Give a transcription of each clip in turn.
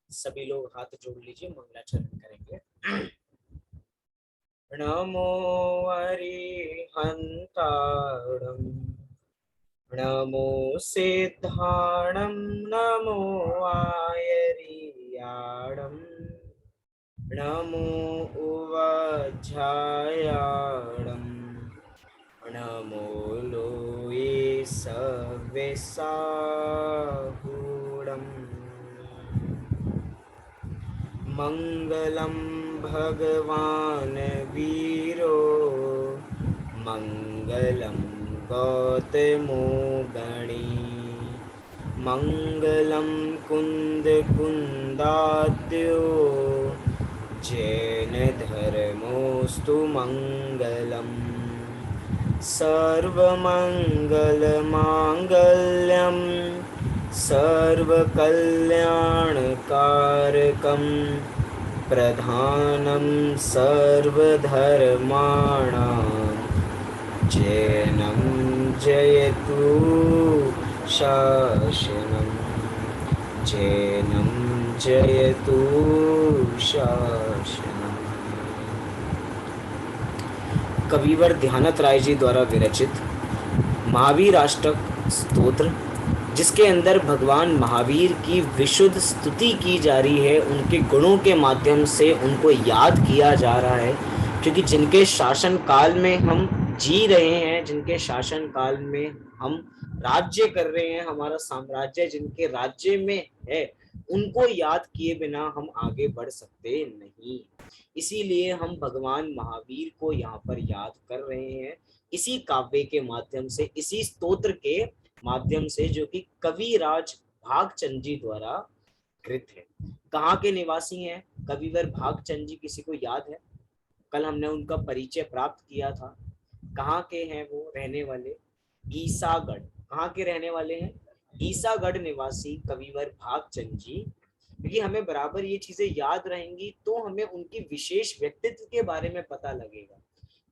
सभी लोग हाथ जोड़ लीजिए, मंगलाचरण करेंगे। नमो अरिहंताणं, नमो सिद्धाणं, नमो आयर्याणं, नमो उवज्झायाणं, नमो लोये सव्यसाहूणम्। मङ्गलं भगवान् वीरो, मङ्गलं गौतमो गणी, मङ्गलं कुन्दकुन्दाद्यो, जैनधर्मोऽस्तु मङ्गलम्। सर्वमङ्गलमाङ्गल्यं सर्वकल्याणकारकं, प्रधानं सर्वधर्माणां, जैनं जयतु शासनं, जैनं जयतु शासनम्। कविवर ध्यानत राय जी द्वारा विरचित महावीर अष्टक स्तोत्र, जिसके अंदर भगवान महावीर की विशुद्ध स्तुति की जा रही है, उनके गुणों के माध्यम से उनको याद किया जा रहा है, क्योंकि जिनके शासन काल में हम जी रहे हैं, जिनके शासन काल में हम राज्य कर रहे हैं, हमारा साम्राज्य जिनके राज्य में है, उनको याद किए बिना हम आगे बढ़ सकते नहीं। इसीलिए हम भगवान महावीर को यहाँ पर याद कर रहे हैं, इसी काव्य के माध्यम से, इसी स्तोत्र के माध्यम से, जो कि कविराज भागचंद जी द्वारा कृत है। कहाँ के निवासी हैं कविवर भागचंद जी, किसी को याद है? कल हमने उनका परिचय प्राप्त किया था। कहाँ के हैं वो रहने वाले? ईसागढ़। कहाँ के रहने वाले हैं? ईसागढ़ निवासी कविवर भागचंद जी। क्योंकि हमें बराबर ये चीजें याद रहेंगी तो हमें उनकी विशेष व्यक्तित्व के बारे में पता लगेगा।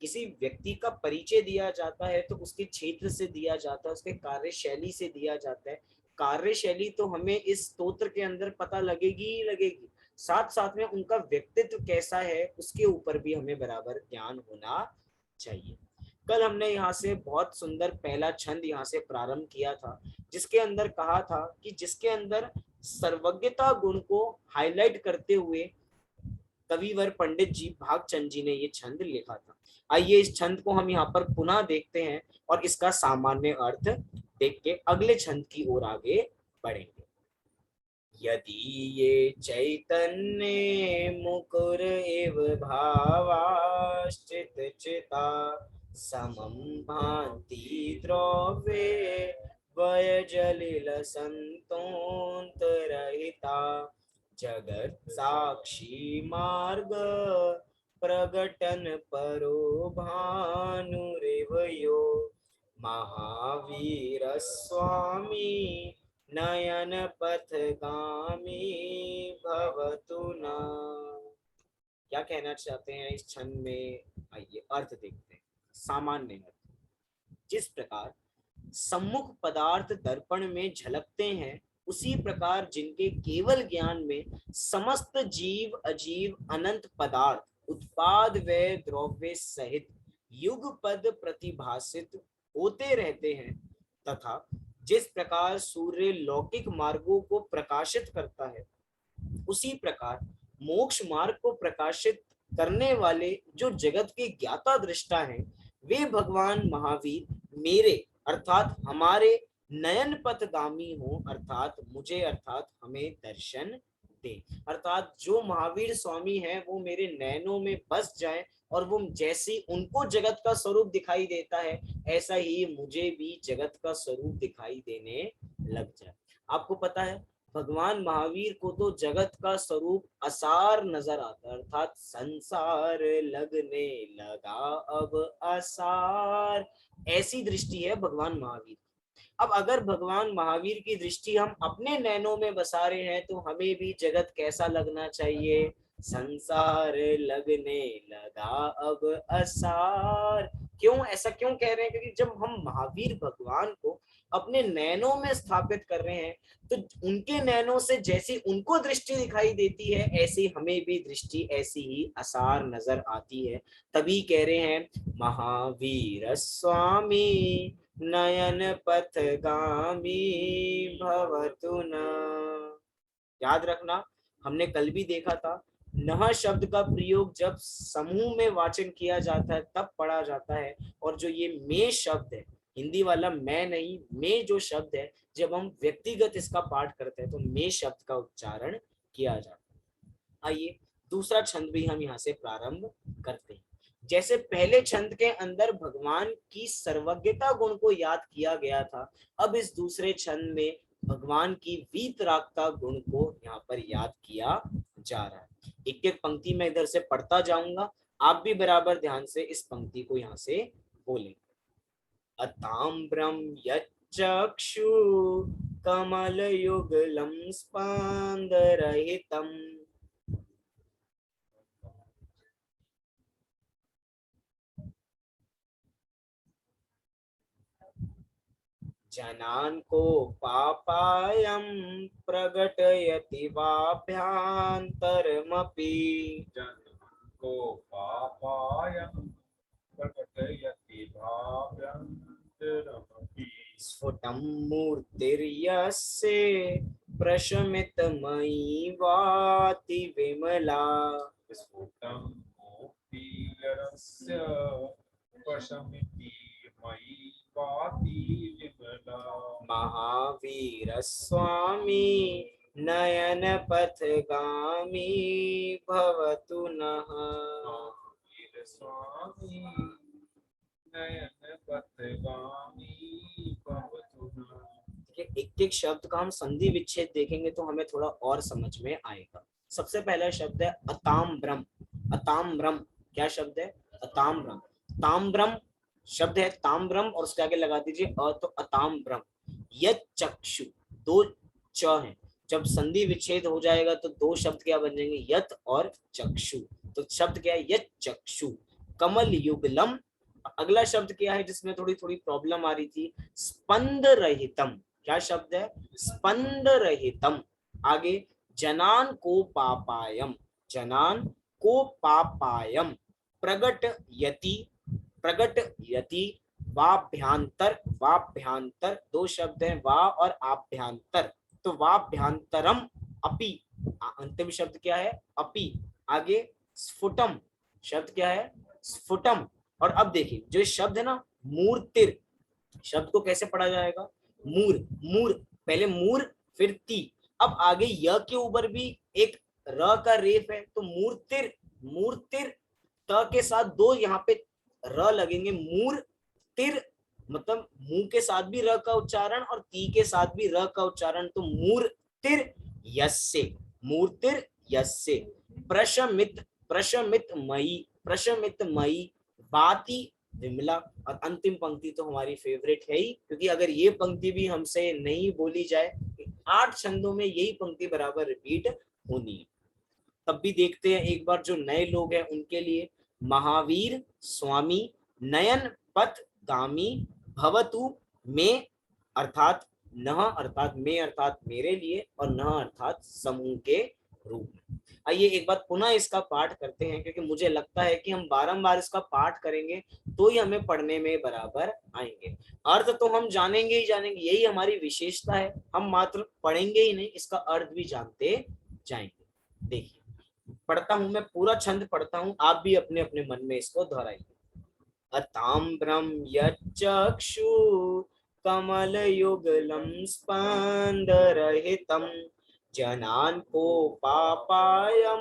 किसी व्यक्ति का परिचय दिया जाता है तो उसके क्षेत्र से दिया जाता है, उसके कार्यशैली से दिया जाता है। कार्यशैली तो हमें इस स्तोत्र के अंदर पता लगेगी ही लगेगी, साथ साथ में उनका व्यक्तित्व कैसा है उसके ऊपर भी हमें बराबर ज्ञान होना चाहिए। कल हमने यहाँ से बहुत सुंदर पहला छंद यहाँ से प्रारंभ किया था, जिसके अंदर कहा था कि जिसके अंदर सर्वज्ञता गुण को हाईलाइट करते हुए कविवर पंडित जी भागचंद जी ने ये छंद लिखा था। आइए इस छंद को हम यहाँ पर पुनः देखते हैं और इसका सामान्य अर्थ देख के अगले छंद की ओर आगे बढ़ेंगे। यदि ये चैतन्य मुकुर एव भावाश्चित चिता, समं भांति द्रव्ये वय जलिल संतोन्तरहिता, जगत साक्षी मार्ग प्रगटन परो भानुरेव यो, महावीर स्वामी नयन पथगामी भवतु न। क्या कहना चाहते हैं इस छंद में? आइए अर्थ देखते हैं। सामान्य अर्थ, जिस प्रकार सम्मुख पदार्थ दर्पण में झलकते हैं, उसी प्रकार जिनके केवल ज्ञान में समस्त जीव अजीव अनंत पदार्थ उत्पाद व द्रव्य सहित युगपद प्रतिभासित होते रहते हैं, तथा जिस प्रकार सूर्य लौकिक मार्गों को प्रकाशित करता है, उसी प्रकार मोक्ष मार्ग को प्रकाशित करने वाले जो जगत के ज्ञाता दृष्टा हैं, वे भगवान महावीर मेरे अर्थात हमारे नयन पथगामी हो, अर्थात मुझे, अर्थात हमें दर्शन दे। अर्थात जो महावीर स्वामी हैं वो मेरे नयनों में बस जाए और वो जैसी उनको जगत का स्वरूप दिखाई देता है, ऐसा ही मुझे भी जगत का स्वरूप दिखाई देने लग जाए। आपको पता है भगवान महावीर को तो जगत का स्वरूप असार नजर आता है, अर्थात संसार लगने लगा अब असार, ऐसी दृष्टि है भगवान महावीर। अब अगर भगवान महावीर की दृष्टि हम अपने नैनों में बसा रहे हैं तो हमें भी जगत कैसा लगना चाहिए? संसार लगने लगा अब असार। क्यों ऐसा क्यों कह रहे हैं? क्योंकि जब हम महावीर भगवान को अपने नैनों में स्थापित कर रहे हैं, तो उनके नैनों से जैसी उनको दृष्टि दिखाई देती है, ऐसी हमें भी दृष्टि ऐसी ही असार नजर आती है। तभी कह रहे हैं महावीर स्वामी नयन पथगामी भवतु न। याद रखना, हमने कल भी देखा था, नह शब्द का प्रयोग जब समूह में वाचन किया जाता है तब पढ़ा जाता है, और जो ये मे शब्द है, हिंदी वाला मैं नहीं, मे जो शब्द है, जब हम व्यक्तिगत इसका पाठ करते हैं तो मे शब्द का उच्चारण किया जाता है। आइए दूसरा छंद भी हम यहाँ से प्रारंभ करते हैं। जैसे पहले छंद के अंदर भगवान की सर्वज्ञता गुण को याद किया गया था, अब इस दूसरे छंद में भगवान की वीतरागता गुण को यहाँ पर याद किया जा रहा है। एक एक पंक्ति में इधर से पढ़ता जाऊंगा, आप भी बराबर ध्यान से इस पंक्ति को यहाँ से बोलें। अताम्रम यच्चक्षु कमल युगलम स्पंदरहितम जनान को पापायम प्रगटयति वाभ्यांतरमपि को पापायं प्रकटयति भाव्यन्तरमपि स्फुटं मूर्तिर्यस्य प्रशमितमयी वाति विमला स्फुटं मूर्तिर्यस्य वशमिति मयि वाति विमला महावीर स्वामी नयन पथगामी भवतु नः। महावीर स्वामी नयन पथगामी भवतु नः। एक एक शब्द का हम संधि विच्छेद देखेंगे तो हमें थोड़ा और समझ में आएगा। सबसे पहला शब्द है अताम्रम। अताम्रम क्या शब्द है? अताम्रम। ताम्रम शब्द है ताम्रम, और उसके आगे लगा दीजिए अ, तो अताम्रम। यत चक्षु, दो च है, जब संधि विच्छेद हो जाएगा तो दो शब्द क्या बन जाएंगे? यत और चक्षु। तो शब्द क्या है? यत चक्षु। कमल युगलम। अगला शब्द क्या है जिसमें थोड़ी थोड़ी प्रॉब्लम आ रही थी? स्पंद रहितम। क्या शब्द है? स्पंद रहितम। आगे जनान को पापायम। जनान को पापायम प्रगट यति। प्रगट यति वाभ्यांतर। वाभ्यांतर दो शब्द हैं, वा और आभ्यांतर, तो वाभ्यांतरम अपि। अंतिम शब्द क्या है? अपि। आगे स्फुटम शब्द क्या है? स्फुटम। और अब देखिए जो शब्द है ना मूर्तिर, शब्द को कैसे पढ़ा जाएगा? मूर। मूर पहले मूर फिर ती। अब आगे य के ऊपर भी एक र का रेफ है, तो मूर्तिर। मूर्तिर त के साथ दो यहाँ पे र लगेंगे। मूर तिर मतलब मुंह के साथ भी र का उच्चारण और ती के साथ भी र का उच्चारण, तो मूर्तिर यस्य। मूर्तिर यस्य। प्रशमित। प्रशमित मई। प्रशमित मई बाती विमला। और अंतिम पंक्ति तो हमारी फेवरेट है ही, क्योंकि अगर ये पंक्ति भी हमसे नहीं बोली जाए, 8 छंदों में यही पंक्ति बराबर रिपीट होनी है। तब भी देखते हैं एक बार जो नए लोग हैं उनके लिए। महावीर स्वामी नयन पथ गामी भवतु में, अर्थात नह अर्थात में अर्थात मेरे लिए, और नह अर्थात समूह के रूप में। आइए एक बार पुनः इसका पाठ करते हैं, क्योंकि मुझे लगता है कि हम बारंबार इसका पाठ करेंगे तो ही हमें पढ़ने में बराबर आएंगे। अर्थ तो हम जानेंगे ही जानेंगे, यही हमारी विशेषता है, हम मात्र पढ़ेंगे ही नहीं, इसका अर्थ भी जानते जाएंगे। देखिए पढ़ता हूं, मैं पूरा छंद पढ़ता हूं, आप भी अपने अपने मन में इसको दोहराइए। अताम्रम यच्चक्षु कमल युगलम स्पंदरहितम जनान को पापायम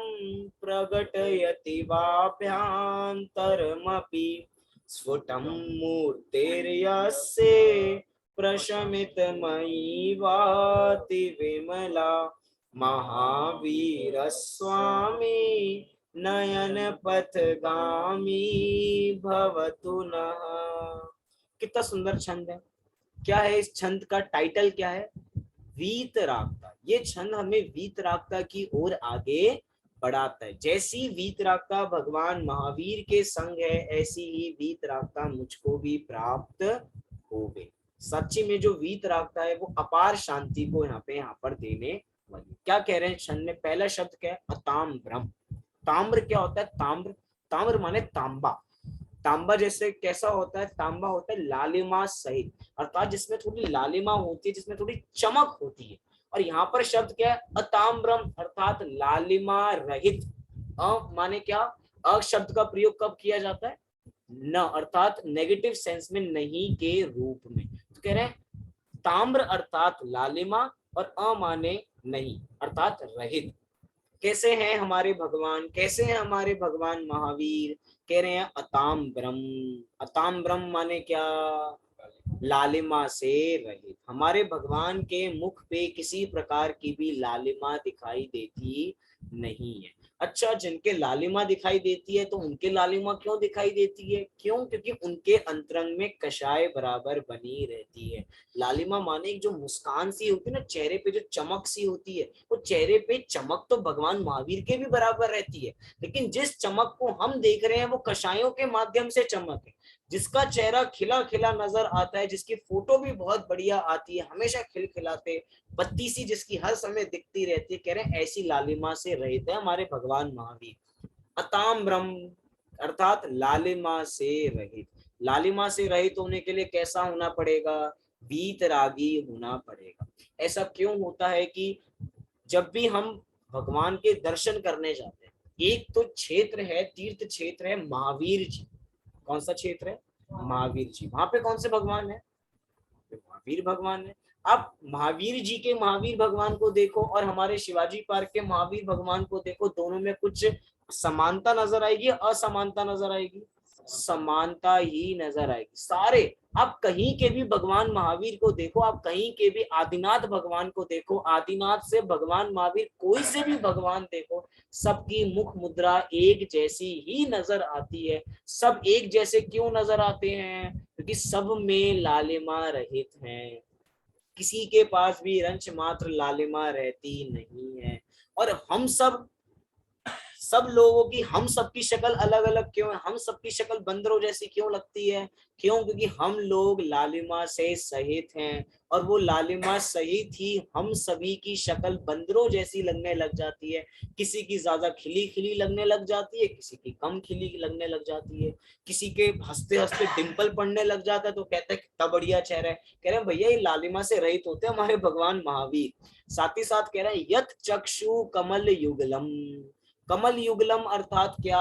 प्रगटयति वाभ्यांतरमपि स्फुटं मूर्तिर्यस्य प्रशमितमयी वाति विमला महावीर स्वामी नयन पथगामी भवतु नः। कितना सुंदर छंद है। क्या है इस छंद का टाइटल? क्या है? वीतरागता। ये छंद हमें वीतरागता की ओर आगे बढ़ाता है। जैसी वीतरागता भगवान महावीर के संग है, ऐसी ही वीतरागता मुझको भी प्राप्त होवे। साक्षी में जो वीतरागता है वो अपार शांति को यहाँ पर देने वाली। क्या कह रहे हैं छंद में? पहला शब्द क्या है? अताम्रम। ताम्र क्या होता है? ताम्र, ताम्र माने तांबा। तांबा जैसे कैसा होता है? तांबा होता है लालिमा सहित, अर्थात जिसमें थोड़ी लालिमा होती है, जिसमें थोड़ी चमक होती है। और यहाँ पर शब्द क्या है? अताम्रम, अर्थात लालिमा रहित। माने क्या? शब्द का प्रयोग कब किया जाता है? न, अर्थात नेगेटिव सेंस में, नहीं के रूप में। तो कह रहे हैं ताम्र अर्थात लालिमा, और माने नहीं अर्थात रहित। कैसे हैं हमारे भगवान? कैसे हैं हमारे भगवान महावीर? कह रहे हैं अताम्रम। अताम्रम माने क्या? लालिमा से रहित। हमारे भगवान के मुख पे किसी प्रकार की भी लालिमा दिखाई देती नहीं है। अच्छा, जिनके लालिमा दिखाई देती है तो उनके लालिमा क्यों दिखाई देती है? क्यों? क्योंकि उनके अंतरंग में कषाय बराबर बनी रहती है। लालिमा माने एक जो मुस्कान सी होती है ना, चेहरे पे जो चमक सी होती है, वो चेहरे पे चमक तो भगवान महावीर के भी बराबर रहती है, लेकिन जिस चमक को हम देख रहे हैं वो कषायों के माध्यम से चमक है। जिसका चेहरा खिला खिला नजर आता है, जिसकी फोटो भी बहुत बढ़िया आती है, हमेशा खिलखिलाते, बत्ती सी जिसकी हर समय दिखती रहती है, कह रहे हैं ऐसी लालिमा से रहित है हमारे भगवान महावीर। अताम्रम अर्थात लालिमा से रहित। लालिमा से रहित होने के लिए कैसा होना पड़ेगा? वीतरागी होना पड़ेगा। ऐसा क्यों होता है कि जब भी हम भगवान के दर्शन करने जाते हैं, एक तो क्षेत्र है, तीर्थ क्षेत्र है महावीर जी। कौन सा क्षेत्र है? महावीर जी। वहां पे कौन से भगवान है? महावीर भगवान है। अब महावीर जी के महावीर भगवान को देखो और हमारे शिवाजी पार्क के महावीर भगवान को देखो, दोनों में कुछ समानता नजर आएगी, असमानता नजर आएगी? समानता ही नजर आएगी सारे। आप कहीं के भी भगवान महावीर को देखो, आप कहीं के भी आदिनाथ भगवान को देखो, आदिनाथ से भगवान महावीर, कोई से भी भगवान देखो, सबकी मुख मुद्रा एक जैसी ही नजर आती है। सब एक जैसे क्यों नजर आते हैं? क्योंकि सब में लालिमा रहित है, किसी के पास भी रंच मात्र लालिमा रहती नहीं है। और हम सब लोगों की, हम सबकी शक्ल अलग अलग क्यों है? हम सबकी शक्ल बंदरों जैसी क्यों लगती है? क्यों? क्योंकि हम लोग लालिमा से सहित हैं, और वो लालिमा सहित ही हम सभी की शक्ल बंदरों जैसी लगने लग जाती है। किसी की ज्यादा खिली खिली लगने लग जाती है, किसी की कम खिली लगने लग जाती है, किसी के हंसते हंसते डिंपल पड़ने लग जाता है तो कहते हैं कितना बढ़िया चेहरा है। कह रहे हैं भैया ये लालिमा से रहित होते हैं हमारे भगवान महावीर। साथ ही साथ कह रहे हैं यत चक्षु कमल युगलम। कमल युगलम अर्थात क्या?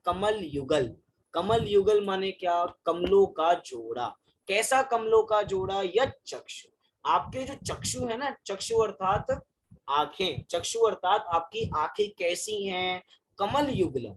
कमल युगल। कमल युगल माने क्या? कमलों का जोड़ा। कैसा कमलों का जोड़ा? यत चक्षु, आपके जो चक्षु है ना, चक्षु अर्थात आंखें, चक्षु अर्थात आपकी आंखें कैसी हैं? कमल युगलम,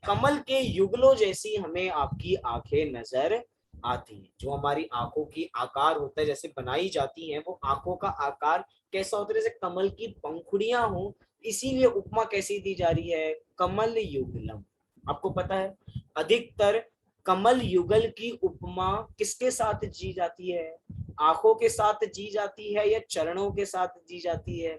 कमल के युगलों जैसी हमें आपकी आंखें नजर आती है। जो हमारी आंखों की आकार होता है, जैसे बनाई जाती है, वो आंखों का आकार कैसा होता है? जैसे कमल की पंखुड़ियां हो, इसीलिए उपमा कैसी दी जा रही है? कमल युगलम। आपको पता है अधिकतर कमल युगल की उपमा किसके साथ जी जाती है? आंखों के साथ जी जाती है या चरणों के साथ जी जाती है?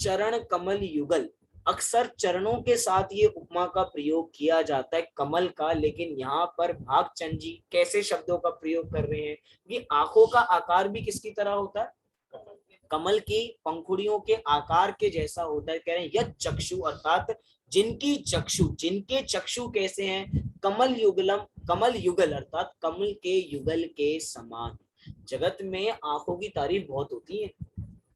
चरण कमल युगल, अक्सर चरणों के साथ ये उपमा का प्रयोग किया जाता है कमल का। लेकिन यहाँ पर भागचंद जी कैसे शब्दों का प्रयोग कर रहे हैं? ये आंखों का आकार भी किसकी तरह होता है? कमल की पंखुड़ियों के आकार के जैसा होता है। कह रहे हैं यह चक्षु अर्थात जिनकी चक्षु, जिनके चक्षु कैसे हैं? कमल युगलम, कमल युगल अर्थात कमल के युगल के समान। जगत में आंखों की तारीफ बहुत होती है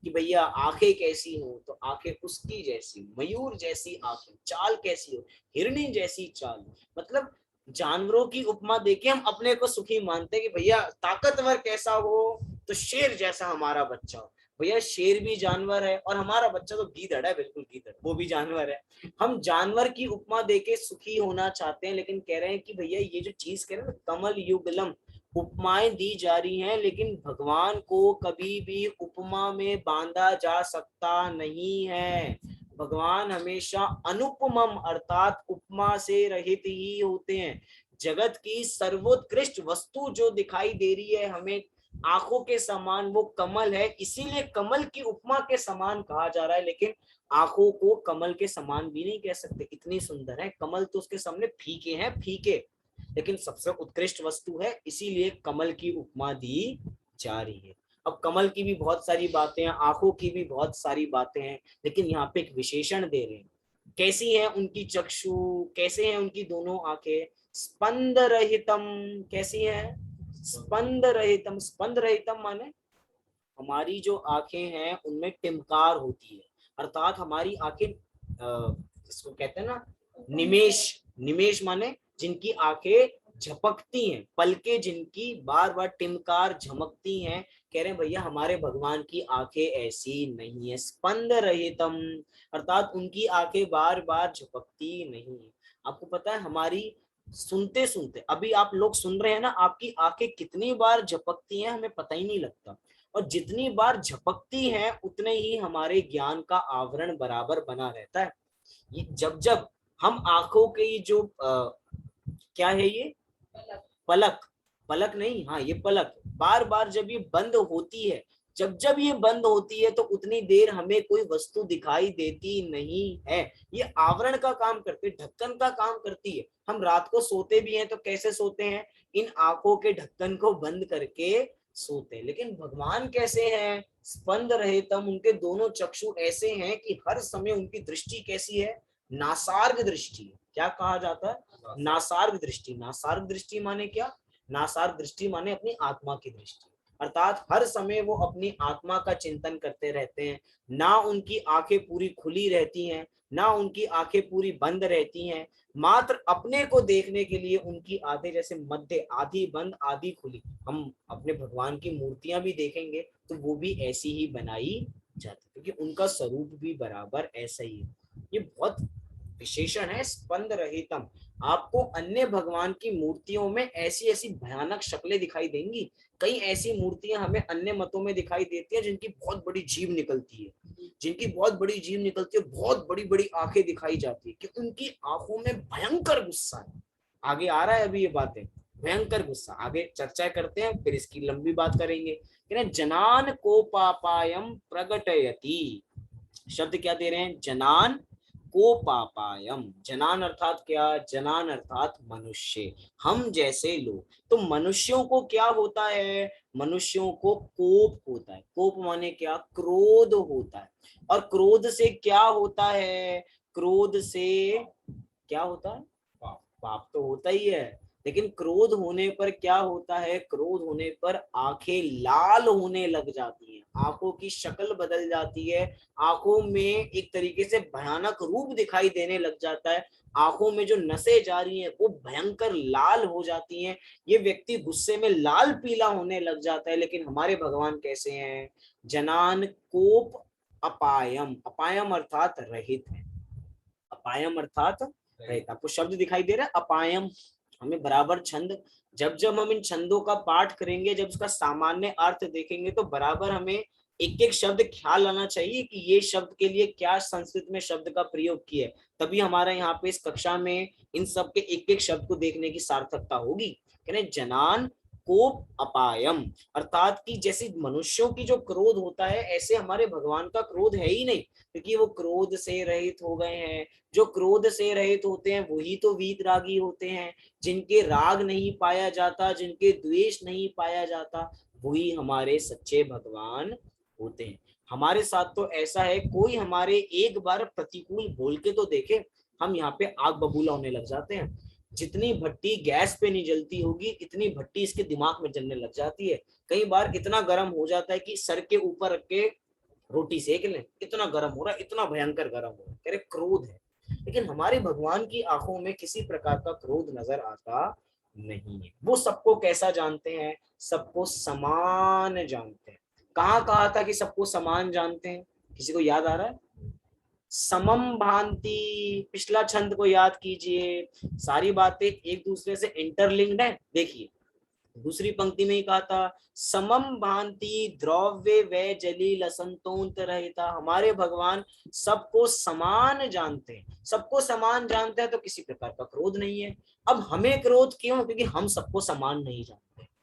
कि भैया आंखें कैसी हो, तो आंखें उसकी जैसी, मयूर जैसी आंखें, चाल कैसी हो, हिरणी जैसी चाल। मतलब जानवरों की उपमा देके हम अपने को सुखी मानते हैं कि भैया ताकतवर कैसा हो, तो शेर जैसा हमारा बच्चा हो। भैया शेर भी जानवर है और हमारा बच्चा तो गीदड़ है, बिल्कुल गीदड़, वो भी जानवर है। हम जानवर की उपमा देके सुखी होना चाहते हैं, लेकिन कह रहे हैं कि भैया ये जो चीज कह रहे हैं कमल युगलम, उपमाएं दी जा रही हैं, लेकिन भगवान को कभी भी उपमा में बांधा जा सकता नहीं है। भगवान हमेशा अनुपमम अर्थात उपमा से रहित ही होते हैं। जगत की सर्वोत्कृष्ट वस्तु जो दिखाई दे रही है हमें आंखों के समान, वो कमल है, इसीलिए कमल की उपमा के समान कहा जा रहा है। लेकिन आंखों को कमल के समान भी नहीं कह सकते, इतनी सुंदर है कमल तो उसके सामने फीके हैं, फीके। लेकिन सबसे उत्कृष्ट वस्तु है, इसीलिए कमल की उपमा दी जा रही है। अब कमल की भी बहुत सारी बातें हैं, आंखों की भी बहुत सारी बातें हैं, लेकिन यहाँ पे एक विशेषण दे रहे हैं। कैसी है उनकी चक्षु, कैसे हैं उनकी दोनों आंखें, स्पंद रहितम, कैसी है, स्पंद रहितम। स्पंद रहितम माने हमारी जो आंखें हैं उनमें टिमकार होती है, अर्थात हमारी आंखें इसको कहते हैं ना निमेश, निमेश माने जिनकी आंखें झपकती हैं, पलके जिनकी बार बार टिमकार झमकती हैं। कह रहे हैं भैया हमारे भगवान की आंखें ऐसी नहीं है, स्पंद रहितम, अर्थात उनकी आंखें बार बार झपकती नहीं है। आपको पता है हमारी सुनते सुनते, अभी आप लोग सुन रहे हैं ना, आपकी आंखें कितनी बार झपकती हैं हमें पता ही नहीं लगता, और जितनी बार झपकती हैं उतने ही हमारे ज्ञान का आवरण बराबर बना रहता है। ये जब जब हम आंखों के जो क्या है ये पलक, पलक नहीं, हाँ ये पलक बार बार जब ये बंद होती है, जब जब ये बंद होती है तो उतनी देर हमें कोई वस्तु दिखाई देती नहीं है। ये आवरण का काम करती है, ढक्कन का काम करती है। हम रात को सोते भी हैं तो कैसे सोते हैं, इन आंखों के ढक्कन को बंद करके सोते हैं। लेकिन भगवान कैसे हैं, स्पंद रहितम, उनके दोनों चक्षु ऐसे हैं कि हर समय उनकी दृष्टि कैसी है, नासार्ग दृष्टि। क्या कहा जाता है, नासार्ग दृष्टि। नासार्ग दृष्टि माने क्या, नासार्ग दृष्टि माने अपनी आत्मा की दृष्टि, अर्थात हर समय वो अपनी आत्मा का चिंतन करते रहते हैं। ना उनकी आंखें पूरी खुली रहती हैं, ना उनकी आंखें पूरी बंद रहती हैं, मात्र अपने को देखने के लिए उनकी आंखें जैसे मध्य, आधी बंद आधी खुली। हम अपने भगवान की मूर्तियां भी देखेंगे तो वो भी ऐसी ही बनाई जाती, क्योंकि उनका स्वरूप भी बराबर ऐसा ही है। ये बहुत विशेषण है स्पंद रहितम। आपको अन्य भगवान की मूर्तियों में ऐसी ऐसी भयानक शक्लें दिखाई देंगी। कई ऐसी मूर्तियां हमें अन्य मतों में दिखाई देती है जिनकी बहुत बड़ी जीभ निकलती है, जिनकी बहुत बड़ी जीभ निकलती है, बहुत बड़ी बड़ी आंखें दिखाई जाती है, कि उनकी आंखों में भयंकर गुस्सा है। आगे आ रहा है अभी ये बातें, भयंकर गुस्सा, आगे चर्चा करते हैं फिर इसकी लंबी बात करेंगे। जनान को पापायम प्रगटयति, शब्द क्या दे रहे हैं, जनान को पापायम। जनान अर्थात क्या, जनान अर्थात मनुष्य, हम जैसे लोग। तो मनुष्यों को क्या होता है, मनुष्यों को कोप होता है। कोप माने क्या, क्रोध होता है। और क्रोध से क्या होता है, क्रोध से क्या होता है, पाप। पाप तो होता ही है, लेकिन क्रोध होने पर क्या होता है, क्रोध होने पर आंखें लाल होने लग जाती हैं, आंखों की शक्ल बदल जाती है, आंखों में एक तरीके से भयानक रूप दिखाई देने लग जाता है, आंखों में जो नसें जा रही हैं वो भयंकर लाल हो जाती हैं, ये व्यक्ति गुस्से में लाल पीला होने लग जाता है। लेकिन हमारे भगवान कैसे हैं, जनान कोप अपायम, अपायम अर्थात रहित है, अपायम अर्थात रहित। आपको शब्द दिखाई दे रहा है अपायम, हमें बराबर छंद, जब जब हम इन छंदों का पाठ करेंगे, जब उसका सामान्य अर्थ देखेंगे तो बराबर हमें एक एक शब्द ख्याल आना चाहिए कि ये शब्द के लिए क्या संस्कृत में शब्द का प्रयोग किया है, तभी हमारा यहाँ पे इस कक्षा में इन सब के एक एक शब्द को देखने की सार्थकता होगी। कहने जनान कोप अपायम, अर्थात कि जैसे मनुष्यों की जो क्रोध होता है ऐसे हमारे भगवान का क्रोध है ही नहीं, क्योंकि वो क्रोध से रहित हो गए हैं। जो क्रोध से रहित होते हैं वही तो वीतरागी होते हैं, जिनके राग नहीं पाया जाता, जिनके द्वेष नहीं पाया जाता, वही हमारे सच्चे भगवान होते हैं। हमारे साथ तो ऐसा है, कोई हमारे एक बार प्रतिकूल बोल के तो देखे, हम यहाँ पे आग बबूला होने लग जाते हैं। जितनी भट्टी गैस पे नहीं जलती होगी इतनी भट्टी इसके दिमाग में जलने लग जाती है। कई बार इतना गर्म हो जाता है कि सर के ऊपर रख के रोटी सेक लें, इतना गर्म हो रहा है, इतना भयंकर गर्म हो रहा है, कह रहे क्रोध है। लेकिन हमारे भगवान की आंखों में किसी प्रकार का क्रोध नजर आता नहीं है। वो सबको कैसा जानते हैं, सबको समान जानते हैं। कहाँ कहा था कि सबको समान जानते हैं, किसी को याद आ रहा है, समम भांति, पिछला छंद को याद कीजिए, सारी बातें एक दूसरे से इंटरलिंक्ड है। देखिए दूसरी पंक्ति में ही कहा था, समम भांति द्रव्य व जली लसंतोंत रहता, हमारे भगवान सबको समान जानते हैं। सबको समान जानते हैं तो किसी प्रकार का क्रोध नहीं है। अब हमें क्रोध क्यों, क्योंकि हम सबको समान नहीं जानते।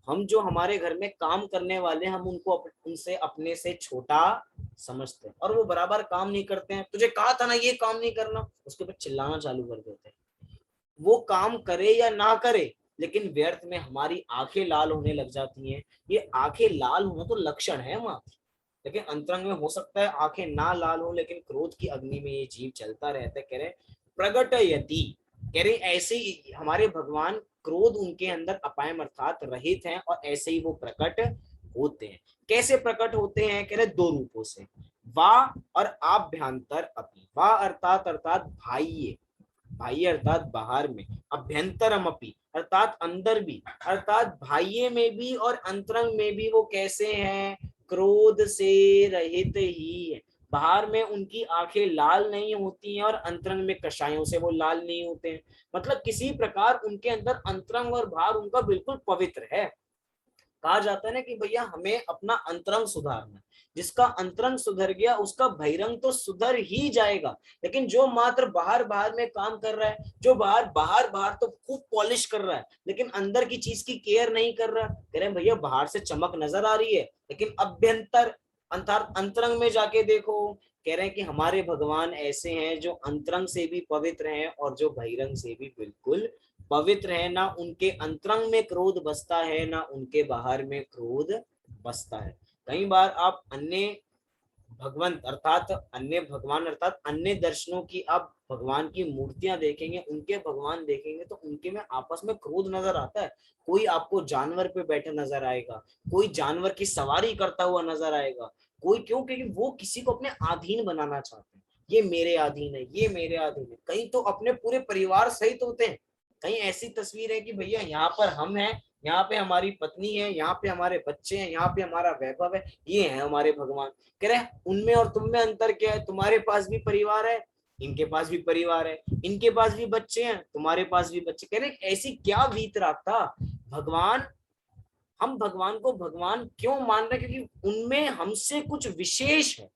हम जो हमारे घर में काम करने वाले, हम उनको उनसे अपने से छोटा समझते हैं और वो बराबर काम नहीं करते हैं। तुझे कहा था ना ये काम नहीं करना, उसके बाद चिल्लाना चालू कर देते हैं। वो काम करे या ना करे, लेकिन व्यर्थ में हमारी आंखें लाल होने लग जाती हैं। ये आंखें लाल होना तो लक्षण है मात्र, लेकिन अंतरंग में हो सकता है आंखें ना लाल हो, लेकिन क्रोध की अग्नि में ये जीव चलता रहता है। कह रहे प्रगटयति, कह रहे ऐसे ही हमारे भगवान, क्रोध उनके अंदर अपायम अर्थात रहित हैं और ऐसे ही वो प्रकट होते हैं। कैसे प्रकट होते हैं? कह रहे दो रूपों से, वा और आभ्यंतर अपि। वा अर्थात बाह्य, बाह्य अर्थात बाहर में, अभ्यंतरम अपि अर्थात अंदर भी, अर्थात बाह्य में भी और अंतरंग में भी वो कैसे हैं? क्रोध से रहित ही है। बाहर में उनकी आंखें लाल नहीं होती हैं और अंतरंग में कषायों से वो लाल नहीं होते हैं। मतलब किसी प्रकार उनके अंदर अंतरंग और बाहर उनका बिल्कुल पवित्र है। कहा जाता है ना कि भैया हमें अपना अंतरंग सुधारना है। जिसका अंतरंग सुधर गया उसका बहिरंग तो सुधर ही जाएगा। लेकिन जो मात्र बाहर बाहर में काम कर रहा है, जो बाहर बाहर बाहर तो खूब पॉलिश कर रहा है लेकिन अंदर की चीज की केयर नहीं कर रहा, कह रहे हैं भैया बाहर से चमक नजर आ रही है लेकिन अभ्यंतर अर्थात अंतरंग में जाके देखो। कह रहे हैं कि हमारे भगवान ऐसे हैं जो अंतरंग से भी पवित्र हैं और जो बहिरंग से भी बिल्कुल पवित्र है। ना उनके अंतरंग में क्रोध बसता है ना उनके बाहर में क्रोध बसता है। कई बार आप अन्य भगवंत अर्थात अन्य भगवान अर्थात अन्य दर्शनों की आप भगवान की मूर्तियां देखेंगे, उनके भगवान देखेंगे तो उनके में आपस में क्रोध नजर आता है। कोई आपको जानवर पे बैठा नजर आएगा, कोई जानवर की सवारी करता हुआ नजर आएगा, कोई क्यों? क्योंकि वो किसी को अपने अधीन बनाना चाहते हैं। ये मेरे अधीन है, ये मेरे अधीन है। कहीं तो अपने पूरे परिवार सहित होते हैं। कहीं ऐसी तस्वीर है कि भैया यहाँ पर हम हैं, यहाँ पे हमारी पत्नी है, यहाँ पे हमारे बच्चे हैं, यहाँ पे हमारा वैभव है, ये है हमारे भगवान। कह रहे उनमें और तुम में अंतर क्या है? तुम्हारे पास भी परिवार है, इनके पास भी परिवार है, इनके पास भी बच्चे हैं, तुम्हारे पास भी बच्चे। कह रहे ऐसी क्या वीतरागता भगवान, हम भगवान को भगवान क्यों मान रहे? क्योंकि उनमें हमसे कुछ विशेष है।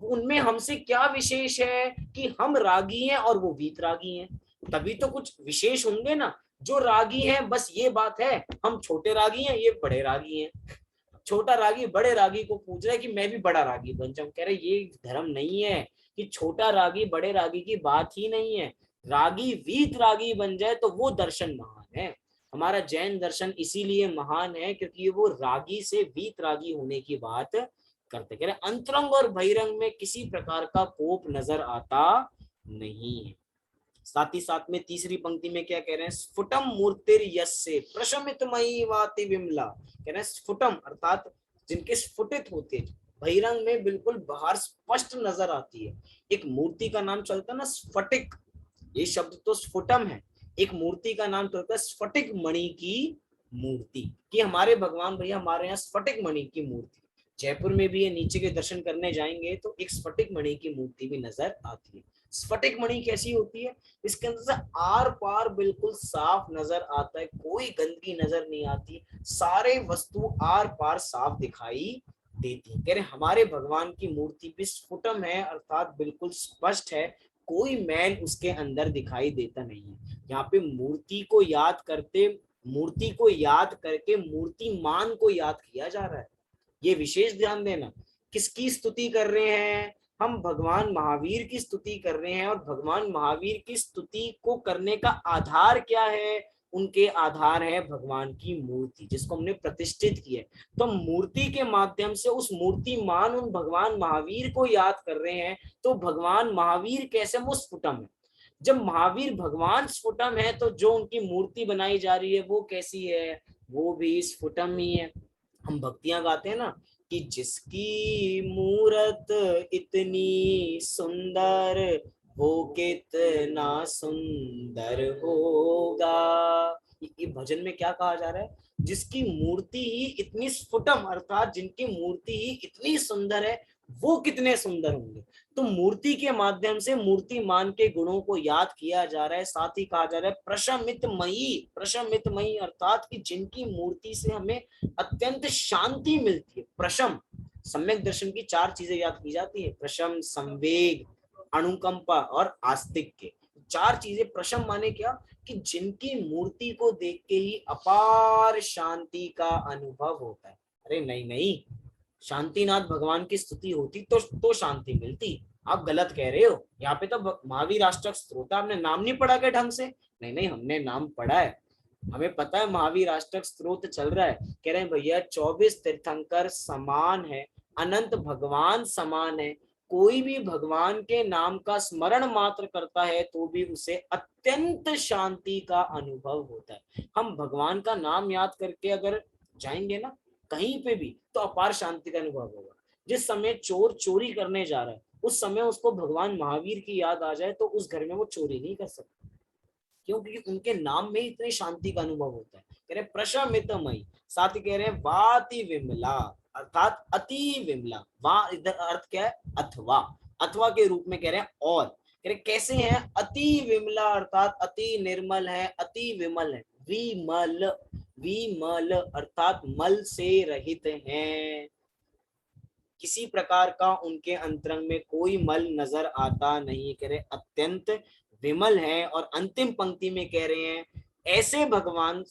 उनमें हमसे क्या विशेष है कि हम रागी हैं और वो वीतरागी हैं। तभी तो कुछ विशेष होंगे ना। जो रागी हैं बस ये बात है, हम छोटे रागी हैं, ये बड़े रागी हैं। छोटा रागी बड़े रागी को पूछ रहा है कि मैं भी बड़ा रागी बन जाऊं। कह रहे ये धर्म नहीं है कि छोटा रागी बड़े रागी की बात ही नहीं है। रागी वीत रागी बन जाए तो वो दर्शन महान है। हमारा जैन दर्शन इसीलिए महान है क्योंकि वो रागी से वीत रागी होने की बात करते। कह रहे अंतरंग और बहिरंग में किसी प्रकार का कोप नजर आता नहीं है। साथ ही साथ में तीसरी पंक्ति में क्या कह रहे हैं? स्फुटम मूर्तिर यस्य प्रशमितमयी वाति विमला। कह रहे हैं स्फुटम अर्थात जिनके स्फुटित होते हैं, बहिरंग में बिल्कुल बाहर स्पष्ट नजर आती है। एक मूर्ति का नाम चलता है ना स्फटिक, ये शब्द तो स्फुटम है। एक मूर्ति का नाम चलता है स्फटिक मणि की मूर्ति, कि हमारे भगवान भैया हमारे यहाँ स्फटिक मणि की मूर्ति। जयपुर में भी ये नीचे के दर्शन करने जाएंगे तो एक स्फटिक मणि की मूर्ति भी नजर आती है। स्फटिक मणि कैसी होती है? इसके अंदर से आर पार बिल्कुल साफ नजर आता है, कोई गंदगी नजर नहीं आती, सारे वस्तु आर पार साफ दिखाई देती है। कह रहे हमारे भगवान की मूर्ति भी स्फुटम है अर्थात बिल्कुल स्पष्ट है, कोई मैल उसके अंदर दिखाई देता नहीं है। यहाँ पे मूर्ति को याद करते, मूर्ति को याद करके मूर्तिमान को याद किया जा रहा है। ये विशेष ध्यान देना। किसकी स्तुति कर रहे हैं? हम भगवान महावीर की स्तुति कर रहे हैं। और भगवान महावीर की स्तुति को करने का आधार क्या है? उनके आधार है भगवान की मूर्ति जिसको हमने प्रतिष्ठित किया है। तो मूर्ति के माध्यम से उस मूर्तिमान उन भगवान महावीर को याद कर रहे हैं। तो भगवान महावीर कैसे? वो स्फुटम है। जब महावीर भगवान स्फुटम है तो जो उनकी मूर्ति बनाई जा रही है वो कैसी है? वो भी स्फुटम ही है। हम भक्तियां गाते हैं ना कि जिसकी मूरत इतनी सुंदर वो कितना सुंदर होगा। ये भजन में क्या कहा जा रहा है? जिसकी मूर्ति ही इतनी स्फुटम अर्थात जिनकी मूर्ति ही इतनी सुंदर है वो कितने सुंदर होंगे। तो मूर्ति के माध्यम से मूर्तिमान के गुणों को याद किया जा रहा है। साथ ही कहा जा रहा है प्रशमितमयी, प्रशमितमयी अर्थात कि जिनकी मूर्ति से हमें अत्यंत शांति मिलती है। प्रशम, सम्यक दर्शन की चार चीजें याद की जाती है, प्रशम, संवेग, अनुकंपा और आस्तिक्य। चार चीजें। प्रशम माने क्या? कि जिनकी मूर्ति को देख के ही अपार शांति का अनुभव होता है। अरे नहीं नहीं, शांतिनाथ भगवान की स्तुति होती तो शांति मिलती। आप गलत कह रहे हो। यहाँ पे तो महावीर अष्टक स्तोत्र, आपने नाम नहीं पढ़ा क्या ढंग से? नहीं नहीं, हमने नाम पढ़ा है। हमें पता है महावीर अष्टक स्तोत्र चल रहा है, कह रहे हैं भैया 24 तीर्थंकर समान है, अनंत भगवान समान है, कोई भी भगवान के नाम का स्मरण मात्र करता है तो भी उसे अत्यंत शांति का अनुभव होता है। हम भगवान का नाम याद करके अगर जाएंगे ना कहीं पे भी तो अपार शांति का अनुभव होगा। जिस समय चोर चोरी करने जा रहा है उस समय उसको भगवान महावीर की याद आ जाए तो उस घर में वो चोरी नहीं कर सकता। क्यों? क्योंकि उनके नाम में ही इतनी शांति का अनुभव होता है। कह रहे प्रशमितमयी, साथ ही कह रहे हैं वाति विमला, अर्थात अति विमला। वा इधर अर्थ क्या है? अथवा, अथवा के रूप में कह रहे हैं और। कह रहे कैसे हैं? अति विमला अर्थात अति निर्मल है, अति विमल है। विमल, विमल अर्थात मल से रहित हैं, किसी प्रकार का उनके अंतरंग में कोई मल नजर आता नहीं। कह रहे अत्यंत विमल है। और अंतिम पंक्ति में कह रहे हैं ऐसे भगवान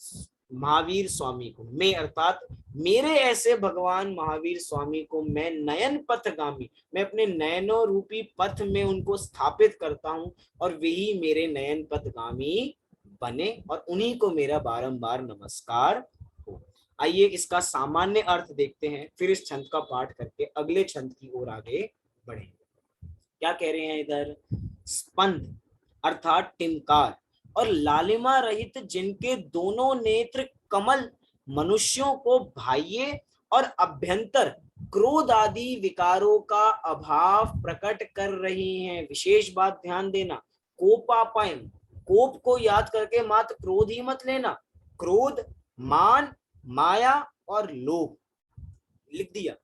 महावीर स्वामी को मैं, अर्थात मेरे ऐसे भगवान महावीर स्वामी को मैं नयन पथगामी, मैं अपने नयनों रूपी पथ में उनको स्थापित करता हूं और वही मेरे नयन पथगामी बने और उन्हीं को मेरा बारंबार नमस्कार हो। आइए इसका सामान्य अर्थ देखते हैं, फिर इस छंद का पाठ करके अगले छंद की ओर आगे बढ़ेंगे। क्या कह रहे हैं इधर? स्पंद अर्थात टिमकार और लालिमा रहित जिनके दोनों नेत्र कमल मनुष्यों को बाह्य और अभ्यंतर क्रोध आदि विकारों का अभाव प्रकट कर रही हैं। विशेष बात ध्यान देना, कोपापयम, कोप को याद करके मात्र क्रोध ही मत लेना, क्रोध, मान, माया और लोभ लिख दिया।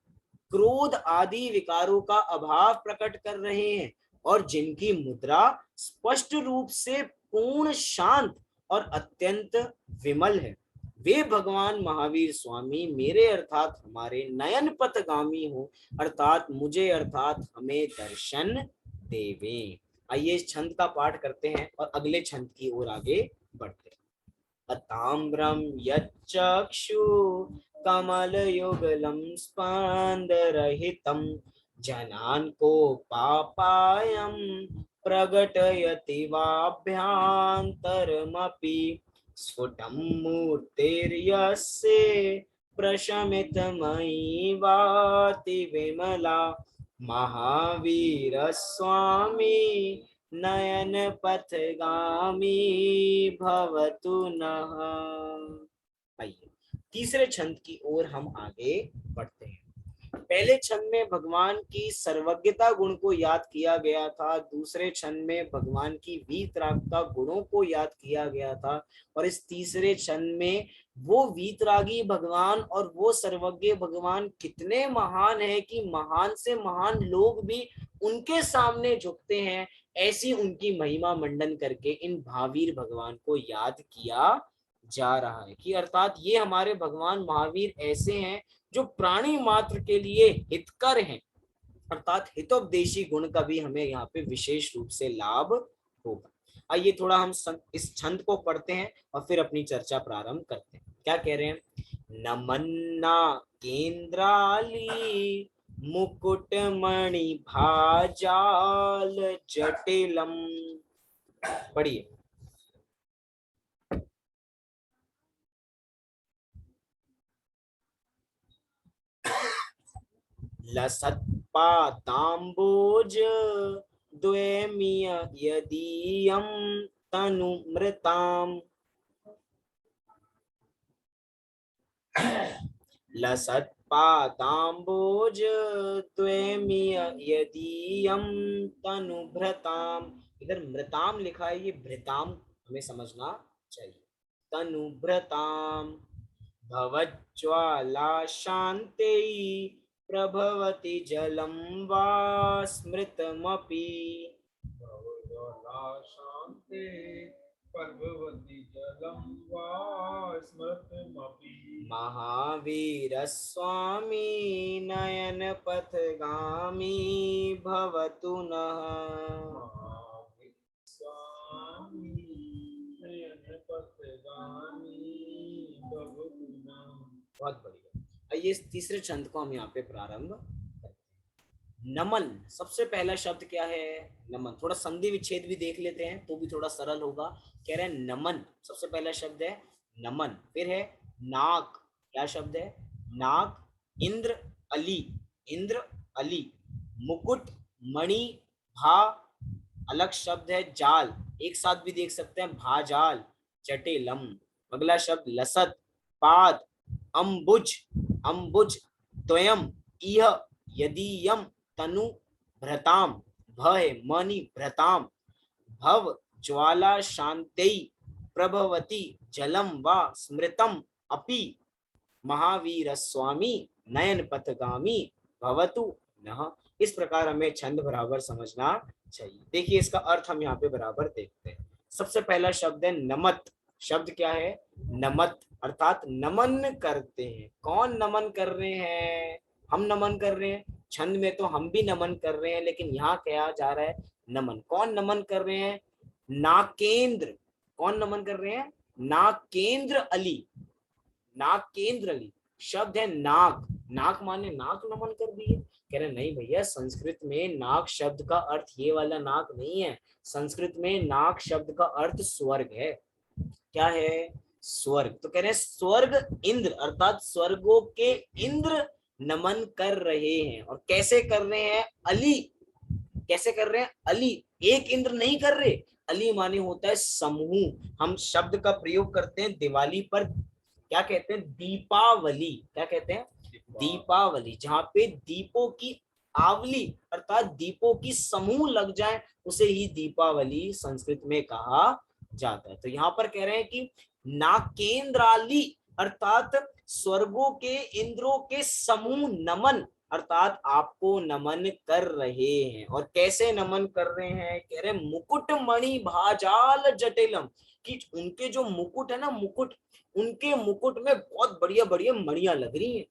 क्रोध आदि विकारों का अभाव प्रकट कर रहे हैं और जिनकी मुद्रा स्पष्ट रूप से पूर्ण शांत और अत्यंत विमल है, वे भगवान महावीर स्वामी मेरे अर्थात हमारे नयन पथगामी हो, अर्थात मुझे अर्थात हमें दर्शन देवे। आइए इस छंद का पाठ करते हैं और अगले छंद की ओर आगे बढ़ते हैं। ताम्रम यच्चक्षु कमलयुगलं स्पन्दरहितं जनान् को पापायं प्रकटयति वाभ्यन्तरमपि स्फुटं मूर्तिर्यस्य प्रशमितमयी वाति विमला महावीरस्वामी नयन पथगामी भवतु नः। आइए तीसरे छंद की ओर हम आगे बढ़ते हैं। पहले छंद में भगवान की सर्वज्ञता गुण को याद किया गया था, दूसरे छंद में भगवान की वीतरागता गुणों को याद किया गया था और इस तीसरे छंद में वो वीतरागी भगवान और वो सर्वज्ञ भगवान कितने महान है कि महान से महान लोग भी उनके सामने झुकते हैं, ऐसी उनकी महिमा मंडन करके इन महावीर भगवान को याद किया जा रहा है। कि अर्थात ये हमारे भगवान महावीर ऐसे हैं जो प्राणी मात्र के लिए हितकर हैं, अर्थात हितोपदेशी गुण का भी हमें यहाँ पे विशेष रूप से लाभ होगा। आइए थोड़ा हम इस छंद को पढ़ते हैं और फिर अपनी चर्चा प्रारंभ करते हैं। क्या कह रहे हैं? नमन्ना केंद्राली मुकुटमणि भाजाल जटिलम। पढ़िए। लसत्पादाम्बोज द्वयमिय यदीयं तनुमृताम्। लसत्पादाम्बोज द्वयमिय यदीयं तनुभृताम्। इधर मृताम लिखा है, ये भृताम हमें समझना चाहिए। तनुभृताम् भवज्ज्वाला शान्ते प्रभवति जलं वा स्मृतमपि। भवज्वाला शान्ते प्रभवति जलं वा स्मृतमपि। महावीरस्वामी नयन पथगामी भवतु नः। महावीरस्वामी नयन पथगामी भवतु नः। बहुत बढ़िया। आइए इस तीसरे छंद को हम यहाँ पे प्रारंभ करते हैं। नमन, सबसे पहला शब्द क्या है? नमन। थोड़ा संधि विच्छेद भी देख लेते हैं तो भी थोड़ा सरल होगा। कह रहे हैं नमन, सबसे पहला शब्द है नमन। फिर है नाक, क्या शब्द है? नाक। इंद्र अली, इंद्र अली। मुकुट, मणि, भा, अलग शब्द है जाल, एक साथ भी देख सकते हैं भाजाल। जटिलम। अगला शब्द लसत, पाद, अम्बुज, अम्बुज, त्वयम, इह, यदीयम, तनु, भ्रताम, भ है मणि भ्रताम। भव, ज्वाला शांति, प्रभवती, जलम व स्मृतम अपि, महावीर स्वामी, नयन पथगामी, भवतु नः। इस प्रकार हमें छंद बराबर समझना चाहिए। देखिए इसका अर्थ हम यहाँ पे बराबर देखते हैं। सबसे पहला शब्द है नमत। शब्द क्या है? नमत, अर्थात नमन करते हैं। कौन नमन कर रहे हैं? हम नमन कर रहे हैं। छंद में तो हम भी नमन कर रहे हैं, लेकिन यहाँ क्या जा रहा है? नमन। कौन नमन कर रहे हैं? नाकेंद्र। कौन नमन कर रहे हैं? नाकेंद्र अली, नाक केंद्र अली। शब्द है नाक, नाक माने नाक नमन कर दिए। कह रहे नहीं भैया, संस्कृत में नाक शब्द का अर्थ ये वाला नाक नहीं है। संस्कृत में नाक शब्द का अर्थ स्वर्ग है। क्या है? स्वर्ग। तो कह रहे हैं स्वर्ग इंद्र, अर्थात स्वर्गों के इंद्र नमन कर रहे हैं। और कैसे कर रहे हैं? अली। कैसे कर रहे हैं? अली, एक इंद्र नहीं कर रहे। अली माने होता है समूह। हम शब्द का प्रयोग करते हैं दिवाली पर, क्या कहते हैं? दीपावली। क्या कहते हैं? दीपावली। जहां पे दीपों की आवली, अर्थात दीपों की समूह लग जाए, उसे ही दीपावली संस्कृत में कहा जाता है। तो यहाँ पर कह रहे हैं कि नाकेंद्राली, अर्थात स्वर्गों के इंद्रों के समूह नमन, अर्थात आपको नमन कर रहे हैं। और कैसे नमन कर रहे हैं? कह रहे मुकुट मणि भाजाल जटिलम, कि उनके जो मुकुट है ना, मुकुट, उनके मुकुट में बहुत बढ़िया बढ़िया मणियां लग रही हैं।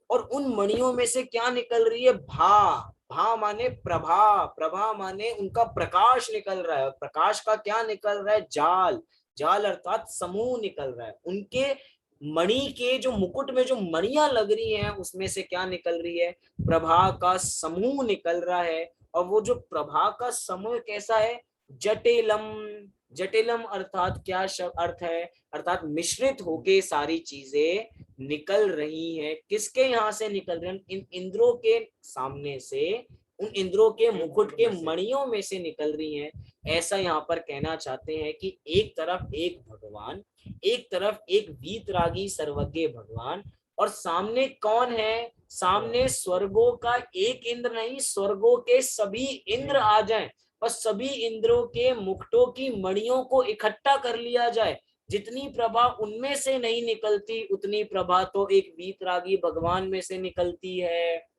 और उन मणियों में से क्या निकल रही है? भा। भा माने प्रभा, प्रभा माने उनका प्रकाश निकल रहा है। और प्रकाश का क्या निकल रहा है? जाल। जाल अर्थात समूह निकल रहा है। उनके मणि के जो मुकुट में जो मणियां लग रही हैं, उसमें से क्या निकल रही है? प्रभा का समूह निकल रहा है। और वो जो प्रभा का समूह कैसा है? जटिलम। जटिलम अर्थात क्या अर्थ है? अर्थात मिश्रित होके सारी चीजें निकल रही हैं। किसके यहाँ से निकल रही हैं? इन इंद्रों के सामने से, उन इंद्रों के मुकुट के मणियों में से निकल रही हैं। ऐसा यहाँ पर कहना चाहते हैं कि एक तरफ एक भगवान, एक तरफ एक वीतरागी सर्वज्ञ भगवान, और सामने कौन है? सामने स्वर्गों का एक इंद्र नहीं, स्वर्गों के सभी इंद्र आ जाएं और सभी इंद्रों के मुकुटों की मणियों को इकट्ठा कर लिया जाए। जितनी प्रभा उनमें से नहीं निकलती, उतनी प्रभा तो एक वीतरागी भगवान में से निकलती है।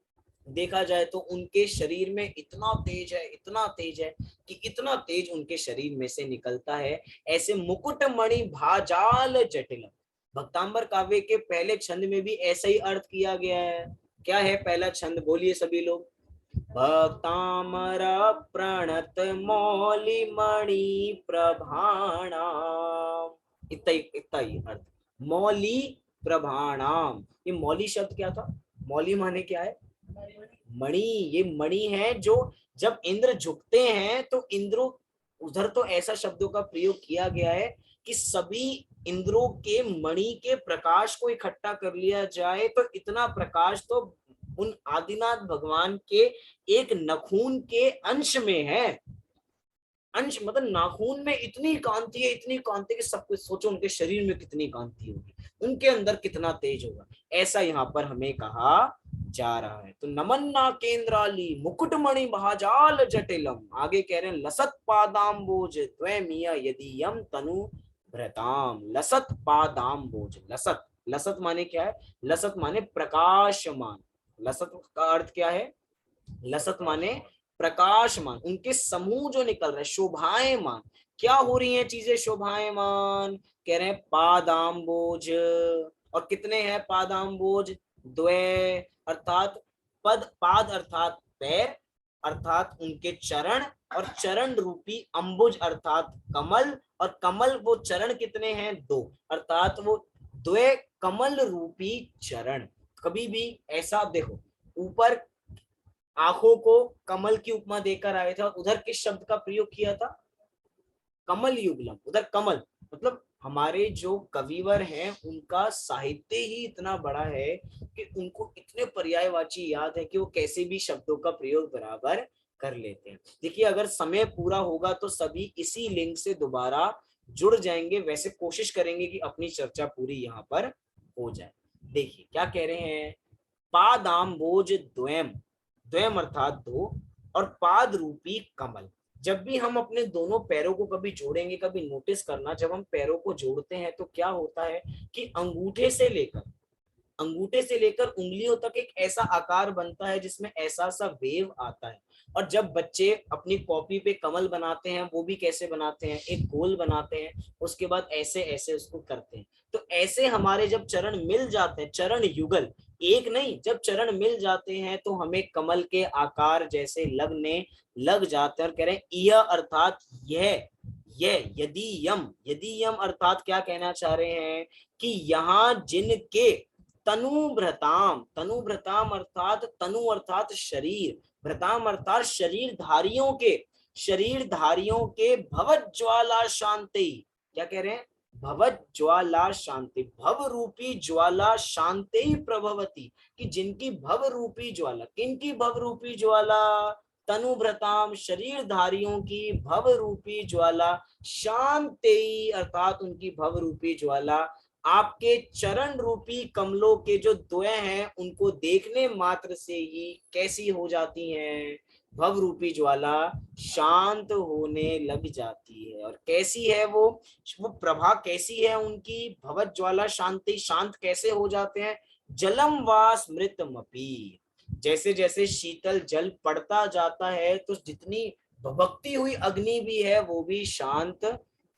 देखा जाए तो उनके शरीर में इतना तेज है, इतना तेज है कि इतना तेज उनके शरीर में से निकलता है। ऐसे मुकुट मणि भाजाल जटिलम। भक्तांबर काव्य के पहले छंद में भी ऐसा ही अर्थ किया गया है। क्या है पहला छंद? बोलिए सभी लोग। भक्तामर प्रणत मौलि मणि प्रभाणाम। इतना ही अर्थ। मौली प्रभाणाम। ये मौली शब्द क्या था? मौली माने क्या है? मणि। ये मणि है जो जब इंद्र झुकते हैं तो इंद्रों, उधर तो ऐसा शब्दों का प्रयोग किया गया है कि सभी इंद्रों के मणि के प्रकाश को इकट्ठा कर लिया जाए। तो इतना प्रकाश तो उन आदिनाथ भगवान के एक नखून के अंश में है। अंश मतलब नाखून में इतनी कांति है, इतनी कांति कि सब कुछ सोचो उनके शरीर में कितनी कांति होगी, उनके अंदर कितना तेज होगा। ऐसा यहाँ पर हमें कहा जा रहा है। तो नमन्ना केंद्राली मुकुटमणि भाजाल जटिलम। आगे कह रहे हैं लसत पादाम्बोज द्वैमिया यदि यम तनु भ्रताम। लसत पादाम्बोज। लसत, लसत माने क्या है? लसत माने प्रकाशमान। लसत का अर्थ क्या है? लसत माने प्रकाशमान। उनके समूह जो निकल रहे, शोभायमान। क्या हो रही हैं चीजें शोभायमान? कह रहे हैं पादाम्बोज। और कितने हैं पादाम्बोज? द्वे, अर्थात पद, पाद अर्थात पैर, अर्थात उनके चरण, और चरण रूपी अंबुज अर्थात कमल। और कमल, वो चरण कितने हैं? दो, अर्थात वो द्वे कमल रूपी चरण। कभी भी ऐसा देखो, ऊपर आंखों को कमल की उपमा देकर आए थे, और उधर किस शब्द का प्रयोग किया था? कमल युगलम। उधर कमल मतलब हमारे जो कविवर हैं उनका साहित्य ही इतना बड़ा है कि उनको इतने पर्यायवाची याद है कि वो कैसे भी शब्दों का प्रयोग बराबर कर लेते हैं। देखिए अगर समय पूरा होगा तो सभी इसी लिंक से दोबारा जुड़ जाएंगे, वैसे कोशिश करेंगे कि अपनी चर्चा पूरी यहाँ पर हो जाए। देखिए क्या कह रहे हैं, पादाम्बोज द्वयम, द्वयम अर्थात दो, और पाद रूपी कमल। जब भी हम अपने दोनों पैरों को कभी जोड़ेंगे, कभी नोटिस करना, जब हम पैरों को जोड़ते हैं तो क्या होता है कि अंगूठे से लेकर उंगलियों तक एक ऐसा आकार बनता है जिसमें ऐसा सा वेव आता है। और जब बच्चे अपनी कॉपी पे कमल बनाते हैं, वो भी कैसे बनाते हैं, एक गोल बनाते हैं, उसके बाद ऐसे ऐसे उसको करते हैं। तो ऐसे हमारे जब चरण मिल जाते हैं, चरण युगल, एक नहीं, जब चरण मिल जाते हैं तो हमें कमल के आकार जैसे लगने लग जाते हैं। और कह रहे हैं यह अर्थात यह यदि यम अर्थात क्या कहना चाह रहे हैं कि यहाँ जिनके तनुभृताम अर्थात तनु अर्थात शरीर, भृताम अर्थात शरीरधारियों के भवज्वाला शांति, क्या कह रहे हैं, भवज्वाला शांति, भव रूपी ज्वाला शांति प्रभवती, कि जिनकी भव रूपी ज्वाला, किनकी भव रूपी ज्वाला, तनुभृताम शरीरधारियों की भव रूपी ज्वाला शांति अर्थात उनकी भव रूपी ज्वाला आपके चरण रूपी कमलों के जो द्वय हैं उनको देखने मात्र से ही कैसी हो जाती हैं, भव रूपी ज्वाला शांत होने लग जाती है। और कैसी है वो प्रभा कैसी है उनकी, भवत ज्वाला शांति, शांत कैसे हो जाते हैं, जलम वा स्मृतमपि, जैसे जैसे शीतल जल पड़ता जाता है तो जितनी भभकती हुई अग्नि भी है वो भी शांत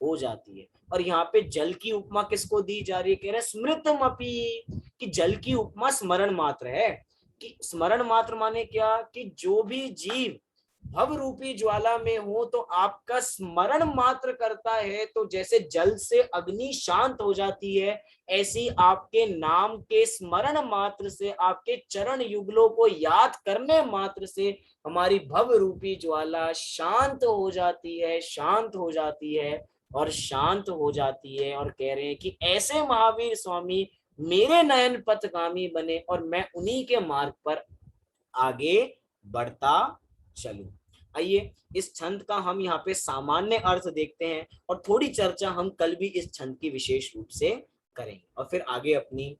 हो जाती है। और यहाँ पे जल की उपमा किसको दी जा रही है, कह रहे स्मृतमपि, कि जल की उपमा स्मरण मात्र है। कि स्मरण मात्र माने क्या, कि जो भी जीव भव रूपी ज्वाला में हो तो आपका स्मरण मात्र करता है, तो जैसे जल से अग्नि शांत हो जाती है, ऐसी आपके नाम के स्मरण मात्र से, आपके चरण युगलों को याद करने मात्र से हमारी भव रूपी ज्वाला शांत हो जाती है, शांत हो जाती है और शांत हो जाती है। और कह रहे हैं कि ऐसे महावीर स्वामी मेरे नयन पथगामी बने और मैं उन्हीं के मार्ग पर आगे बढ़ता चलूं। आइए इस छंद का हम यहाँ पे सामान्य अर्थ देखते हैं और थोड़ी चर्चा हम कल भी इस छंद की विशेष रूप से करेंगे और फिर आगे अपनी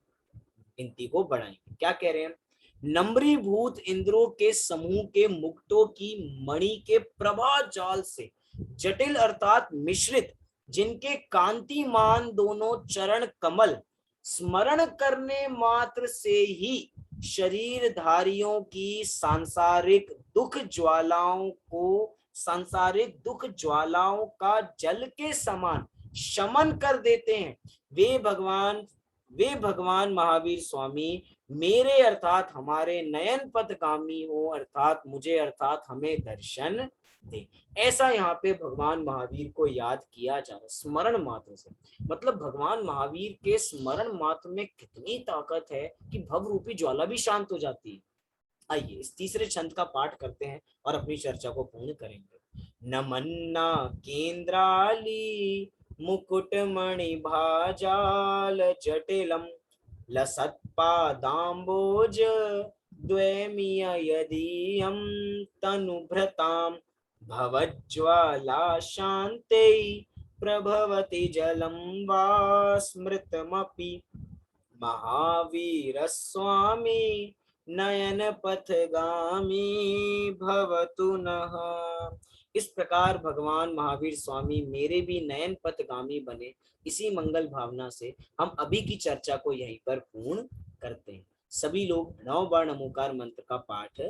गिनती को बढ़ाएंगे। क्या कह रहे हैं, नम्रीभूत इंद्रों के समूह के मुक्तों की मणि के प्रभा जाल से जटिल अर्थात मिश्रित जिनके कांतिमान दोनों चरण कमल स्मरण करने मात्र से ही शरीरधारियों की सांसारिक दुख ज्वालाओं का जल के समान शमन कर देते हैं, वे भगवान महावीर स्वामी मेरे अर्थात हमारे नयन पथगामी हो, अर्थात मुझे अर्थात हमें दर्शन दे। ऐसा यहाँ पे भगवान महावीर को याद किया जा रहा है स्मरण मात्र से। मतलब भगवान महावीर के स्मरण मात्र में कितनी ताकत है कि भव रूपी ज्वाला भी शांत हो जाती है। आइए इस तीसरे छंद का पाठ करते हैं और अपनी चर्चा को पूर्ण करेंगे। नमन्ना केंद्राली मुकुटमणि भाजाल जटिलम लसत्पादाम्बोज द्वयमिय यदीयं तनुभृतां भवज्ज्वाला शान्ते प्रभवति जलं वा स्मृतमपि महावीर स्वामी नयन पथगामी भवतु नः। इस प्रकार भगवान महावीर स्वामी मेरे भी नयन पथगामी बने, इसी मंगल भावना से हम अभी की चर्चा को यहीं पर पूर्ण करते हैं। सभी लोग 9 बार नमोकार मंत्र का पाठ